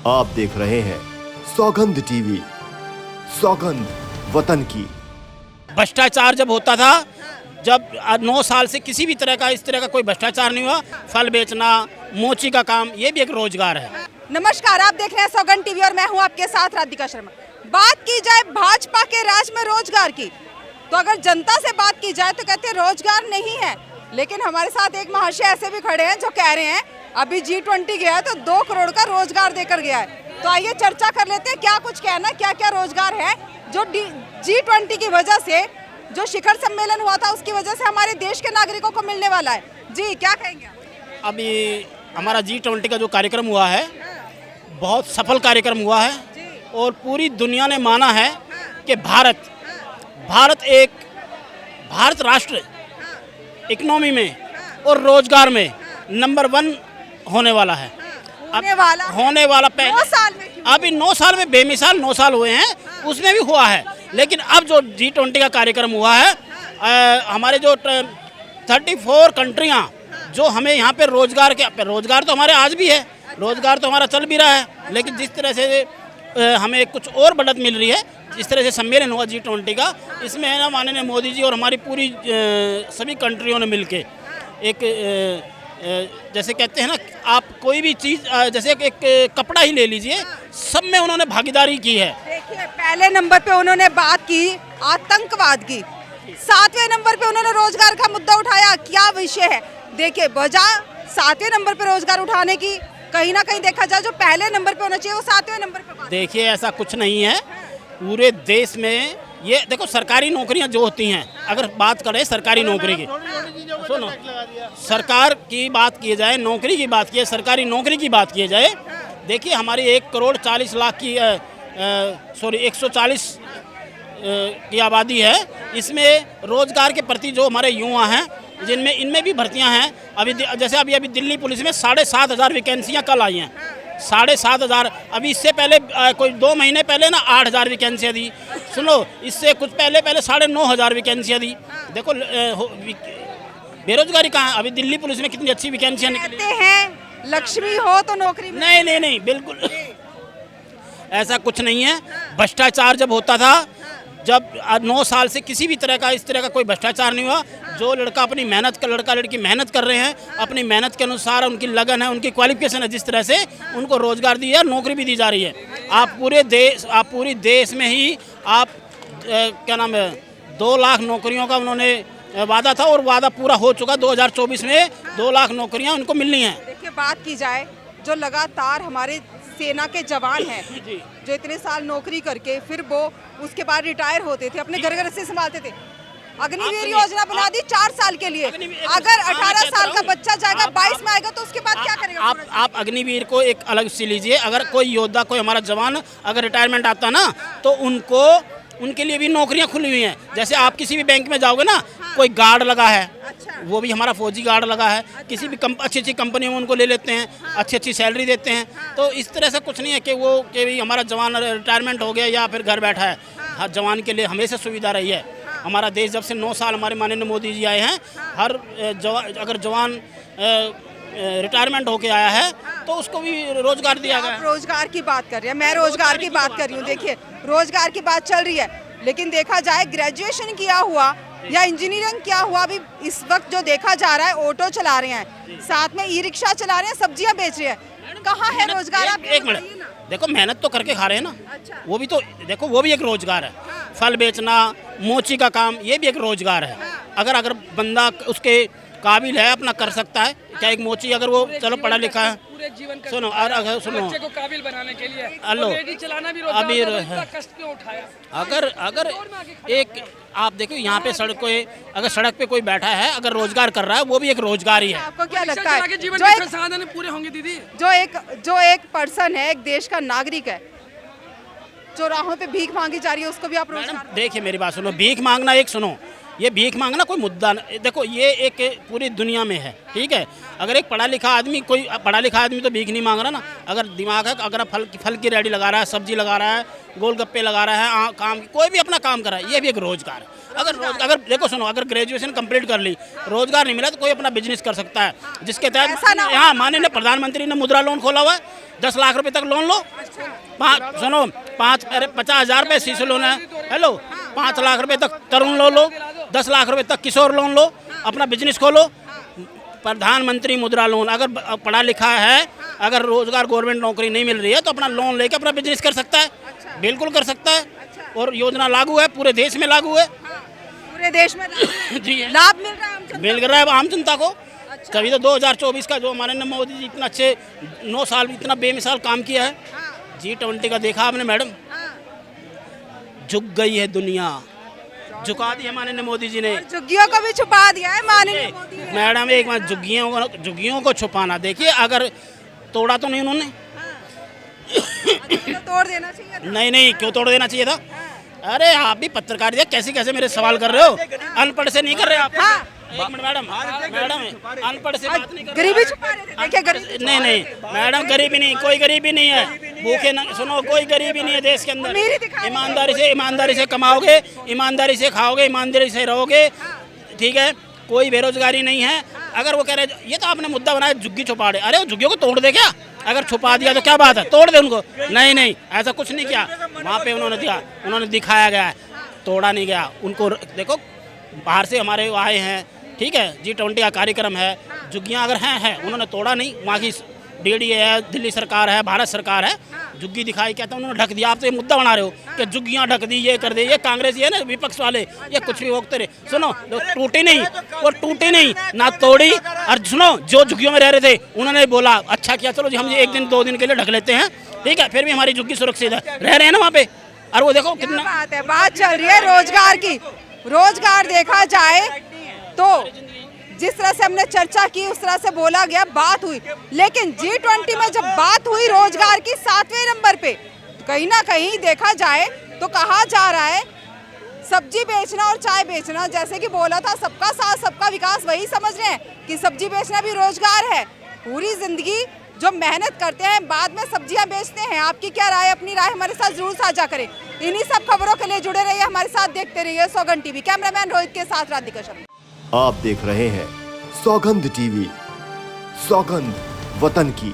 आप देख रहे हैं सौगंध टीवी, सौगंध वतन की। भ्रष्टाचार जब होता था, जब 9 साल से किसी भी तरह का इस तरह का कोई भ्रष्टाचार नहीं हुआ। फल बेचना, मोची का काम, ये भी एक रोजगार है। नमस्कार, आप देख रहे हैं सौगंध टीवी और मैं हूं आपके साथ राधिका शर्मा। बात की जाए भाजपा के राज में रोजगार की, तो अगर जनता से बात की जाए तो कहते हैं रोजगार नहीं है। लेकिन हमारे साथ एक महाशय ऐसे भी खड़े हैं जो कह रहे हैं अभी G20 गया है तो 2 करोड़ का रोजगार देकर गया है। तो आइए चर्चा कर लेते हैं, क्या कुछ कहना, क्या क्या रोजगार है जो G20 की वजह से, जो शिखर सम्मेलन हुआ था उसकी वजह से हमारे देश के नागरिकों को मिलने वाला है। जी क्या कहेंगे? अभी हमारा G20 का जो कार्यक्रम हुआ है, बहुत सफल कार्यक्रम हुआ है और पूरी दुनिया ने माना है कि भारत राष्ट्र इकोनॉमी में और रोजगार में नंबर 1 होने वाला है। होने वाला पहले 9 साल में क्यों? अभी 9 साल में बेमिसाल 9 साल हुए हैं, उसमें भी हुआ है। लेकिन अब जो G20 का कार्यक्रम हुआ है, हमारे जो 34 कंट्रियाँ जो हमें यहाँ पे रोजगार तो हमारे आज भी है, रोजगार तो हमारा चल भी रहा है। लेकिन जिस तरह से हमें कुछ और बढ़त मिल रही है, जिस तरह से सम्मेलन हुआ G20 का, इसमें है ना माननीय मोदी जी और हमारी पूरी सभी कंट्रियों ने मिलके एक जैसे कहते हैं ना, आप कोई भी चीज़ जैसे एक कपड़ा ही ले लीजिए, सब में उन्होंने भागीदारी की है। देखिए, पहले नंबर पे उन्होंने बात की आतंकवाद की, 7वें नंबर पे उन्होंने रोजगार का मुद्दा उठाया। क्या विषय है? देखिए, बजाय 7वें नंबर पे रोजगार उठाने की, कहीं ना कहीं देखा जाए जो पहले नंबर पे होना चाहिए वो 7वें नंबर पे बात। देखिए, ऐसा कुछ नहीं है। पूरे देश में ये देखो, सरकारी नौकरियां जो होती हैं, अगर बात करें सरकारी नौकरी की, सुनो, सरकार की बात की जाए, नौकरी की बात की, सरकारी नौकरी की बात की जाए, देखिए हमारी 1 करोड़ 40 लाख की 140 की आबादी है। इसमें रोजगार के प्रति जो हमारे युवा हैं, जिनमें इनमें भी भर्तियां हैं। अभी जैसे अभी दिल्ली पुलिस में 7,500 वैकेंसियाँ कल आई हैं, 7,500। अभी इससे पहले कोई 2 महीने पहले ना 8,000 वैकेंसियाँ दी। सुनो, इससे कुछ पहले 9,500 वैकेंसियाँ दी। देखो बेरोजगारी कहाँ है? अभी दिल्ली पुलिस में कितनी अच्छी वैकेंसियाँ निकली हैं, लक्ष्मी हो तो नौकरी में। नहीं, बिल्कुल ऐसा कुछ नहीं है। भ्रष्टाचार जब होता था, जब 9 साल से किसी भी तरह का इस तरह का कोई भ्रष्टाचार नहीं हुआ। जो लड़का अपनी लड़का लड़की मेहनत कर रहे हैं, अपनी मेहनत के अनुसार उनकी लगन है, उनकी क्वालिफिकेशन है, जिस तरह से उनको रोजगार दी है, नौकरी भी दी जा रही है। आप पूरे देश में ही क्या नाम है, 2 लाख नौकरियों का उन्होंने वादा था और वादा पूरा हो चुका। 2024 में 2 लाख नौकरियाँ उनको मिलनी हैं। देखिए, बात की जाए जो लगातार हमारे सेना के जवान हैं जो इतने साल नौकरी करके फिर वो उसके बाद रिटायर होते थे, अपने घर से संभालते थे। अग्निवीर योजना बना दी 4 साल के लिए। अगर 18 साल का बच्चा जाएगा, 22 में आएगा तो उसके बाद क्या करेगा? आप अग्निवीर को एक अलग से लीजिए। अगर कोई योद्धा, कोई हमारा जवान अगर रिटायरमेंट आता ना, तो उनके लिए भी नौकरियां खुली हुई हैं। जैसे आप किसी भी बैंक में जाओगे ना, कोई गार्ड लगा है, वो भी हमारा फौजी गार्ड लगा है। किसी भी अच्छी कंपनियों में उनको ले लेते हैं, अच्छी सैलरी देते हैं। तो इस तरह से कुछ नहीं है कि भी हमारा जवान रिटायरमेंट हो गया या फिर घर बैठा है। हर जवान के लिए हमेशा सुविधा रही है। हमारा देश जब से 9 साल हमारे माननीय मोदी जी आए हैं, अगर जवान रिटायरमेंट होके आया है तो उसको भी रोजगार दिया गया है। रोजगार की बात कर रहे हैं, मैं रोजगार की बात कर रही हूँ। देखिए, रोजगार की बात चल रही है, लेकिन देखा जाए ग्रेजुएशन किया हुआ या इंजीनियरिंग किया हुआ भी इस वक्त जो देखा जा रहा है, ऑटो चला रहे हैं, साथ में ई-रिक्शा चला रहे हैं, सब्जियां बेच रहे हैं। कहाँ है रोजगार? आप एक मिनट, देखो मेहनत तो करके खा रहे हैं ना। वो भी तो देखो, वो भी एक रोजगार है। फल बेचना, मोची का काम, ये भी एक रोजगार है। अगर बंदा उसके काबिल है, अपना कर सकता है। क्या एक मोची अगर वो चलो पढ़ा लिखा है, पूरे जीवन का सुनो, और अगर सुनो, बच्चे को काबिल बनाने के लिए रेडी चलाना भी रोजगार है, तो इतना कष्ट क्यों उठाया? अगर एक आप देखो यहाँ पे अगर सड़क पे कोई बैठा है, अगर रोजगार कर रहा है, वो भी एक रोजगार ही है। आपको क्या लगता है जीवन के साधन पूरे होंगे दीदी? जो एक पर्सन है, एक देश का नागरिक है, चौराहों पे भीख मांगी जा रही है, उसको भी आप रोजगार? देखिए मेरी बात सुनो, भीख मांगना ये भीख मांगना कोई मुद्दा देखो, ये एक पूरी दुनिया में है, ठीक है। अगर एक पढ़ा लिखा आदमी तो भीख नहीं मांग रहा ना। अगर दिमाग है, अगर फल की रेडी लगा रहा है, सब्जी लगा रहा है, गोलगप्पे लगा रहा है, कोई भी अपना काम कर रहा है, ये भी एक रोजगार है। अगर देखो सुनो, अगर ग्रेजुएशन कंप्लीट कर ली, रोजगार नहीं मिला तो कोई अपना बिजनेस कर सकता है, जिसके ऐसा ना तहत हो। यहाँ माननीय प्रधानमंत्री ने मुद्रा लोन खोला हुआ है, 10 लाख रुपए तक लोन लो। सुनो, 50,000 रुपये सीसी लोन है, हेलो, 5 लाख रुपए तक तरुण लोन लो, 10 लाख रुपए तक किशोर लोन लो, अपना बिजनेस खोलो। प्रधानमंत्री मुद्रा लोन, अगर पढ़ा लिखा है, अगर रोजगार गवर्नमेंट नौकरी नहीं मिल रही है तो अपना लोन लेके अपना बिजनेस कर सकता है, बिल्कुल कर सकता है। और योजना लागू है, पूरे देश में लागू है। पूरे देश में जी लाभ मिल रहा है आम जनता मिल रहा है आम जनता को। तभी तो 2024 का जो हमारे मोदी जी इतना अच्छे 9 साल इतना बेमिसाल काम किया है। G20 का देखा आपने मैडम, झुक गई है दुनिया, झुका दी है माननीय मोदी जी ने। झुग्गियों को भी छुपा दिया है माननीय मोदी ने। मैडम एक बार झुग्गियों को छुपाना, देखिए अगर तोड़ा तो नहीं उन्होंने, तो तोड़ देना चाहिए था। नहीं क्यों तोड़ देना चाहिए था। अरे आप भी पत्रकारिता कैसे मेरे सवाल कर रहे हो, अनपढ़ से नहीं कर रहे आप। एक मिनट मैडम, अनपढ़ से बात नहीं कर रहे। गरीबी छुपा रहे थे, देखिए गरीबी। नहीं मैडम, गरीबी नहीं, कोई गरीबी नहीं है, भूखे न सुनो, कोई गरीबी नहीं है देश के अंदर। अमीरी दिखा रहे ईमानदारी से कमाओगे, ईमानदारी से खाओगे, ईमानदारी से रहोगे, ठीक है, कोई बेरोजगारी नहीं है। अगर वो कह रहे ये तो आपने मुद्दा बनाया झुग्गी छुपा रहे, अरे वो झुग्गियों को तोड़ दे क्या, अगर छुपा दिया तो क्या बात है, तोड़ दे उनको। नहीं ऐसा कुछ नहीं किया, वहाँ पे उन्होंने दिखाया गया है, तोड़ा नहीं गया उनको। देखो बाहर से हमारे आए हैं, ठीक है, G20 का कार्यक्रम है, झुग्गियाँ अगर हैं उन्होंने तोड़ा नहीं। वहाँ की DDA है, दिल्ली सरकार है, भारत सरकार है, झुग्गी दिखाई क्या था, उन्होंने ढक दिया। आप तो ये मुद्दा बना रहे हो कि झुग्गियाँ ढक दी, ये कर दे, ये कांग्रेस ये ना विपक्ष वाले, ये कुछ भी होते रहे। सुनो, टूटी नहीं ना तोड़ी। और सुनो, जो झुग्गियों में रह रहे थे उन्होंने बोला अच्छा किया, चलो जी हम 1 दिन 2 दिन के लिए ढक लेते हैं, ठीक है, फिर भी हमारी झुग्गी सुरक्षित है, रह रहे हैं ना वहाँ पे। और वो देखो कितना बात चल रही है रोजगार की। रोजगार देखा जाए तो जिस तरह से हमने चर्चा की उस तरह से बोला गया, बात हुई, लेकिन G20 में जब बात हुई रोजगार की 7वें नंबर पे, तो कहीं ना कहीं देखा जाए तो कहा जा रहा है सब्जी बेचना और चाय बेचना, जैसे कि बोला था सबका साथ सबका विकास, वही समझ रहे हैं कि सब्जी बेचना भी रोजगार है। पूरी जिंदगी जो मेहनत करते हैं बाद में सब्जियां बेचते हैं। आपकी क्या राय, अपनी राय हमारे साथ जरूर साझा करें। इन्हीं सब खबरों के लिए जुड़े रहिए, हमारे साथ देखते रहिए सौगंध टीवी। कैमरामैन रोहित के साथ राधिका शर्मा। आप देख रहे हैं सौगंध टीवी, सौगंध वतन की।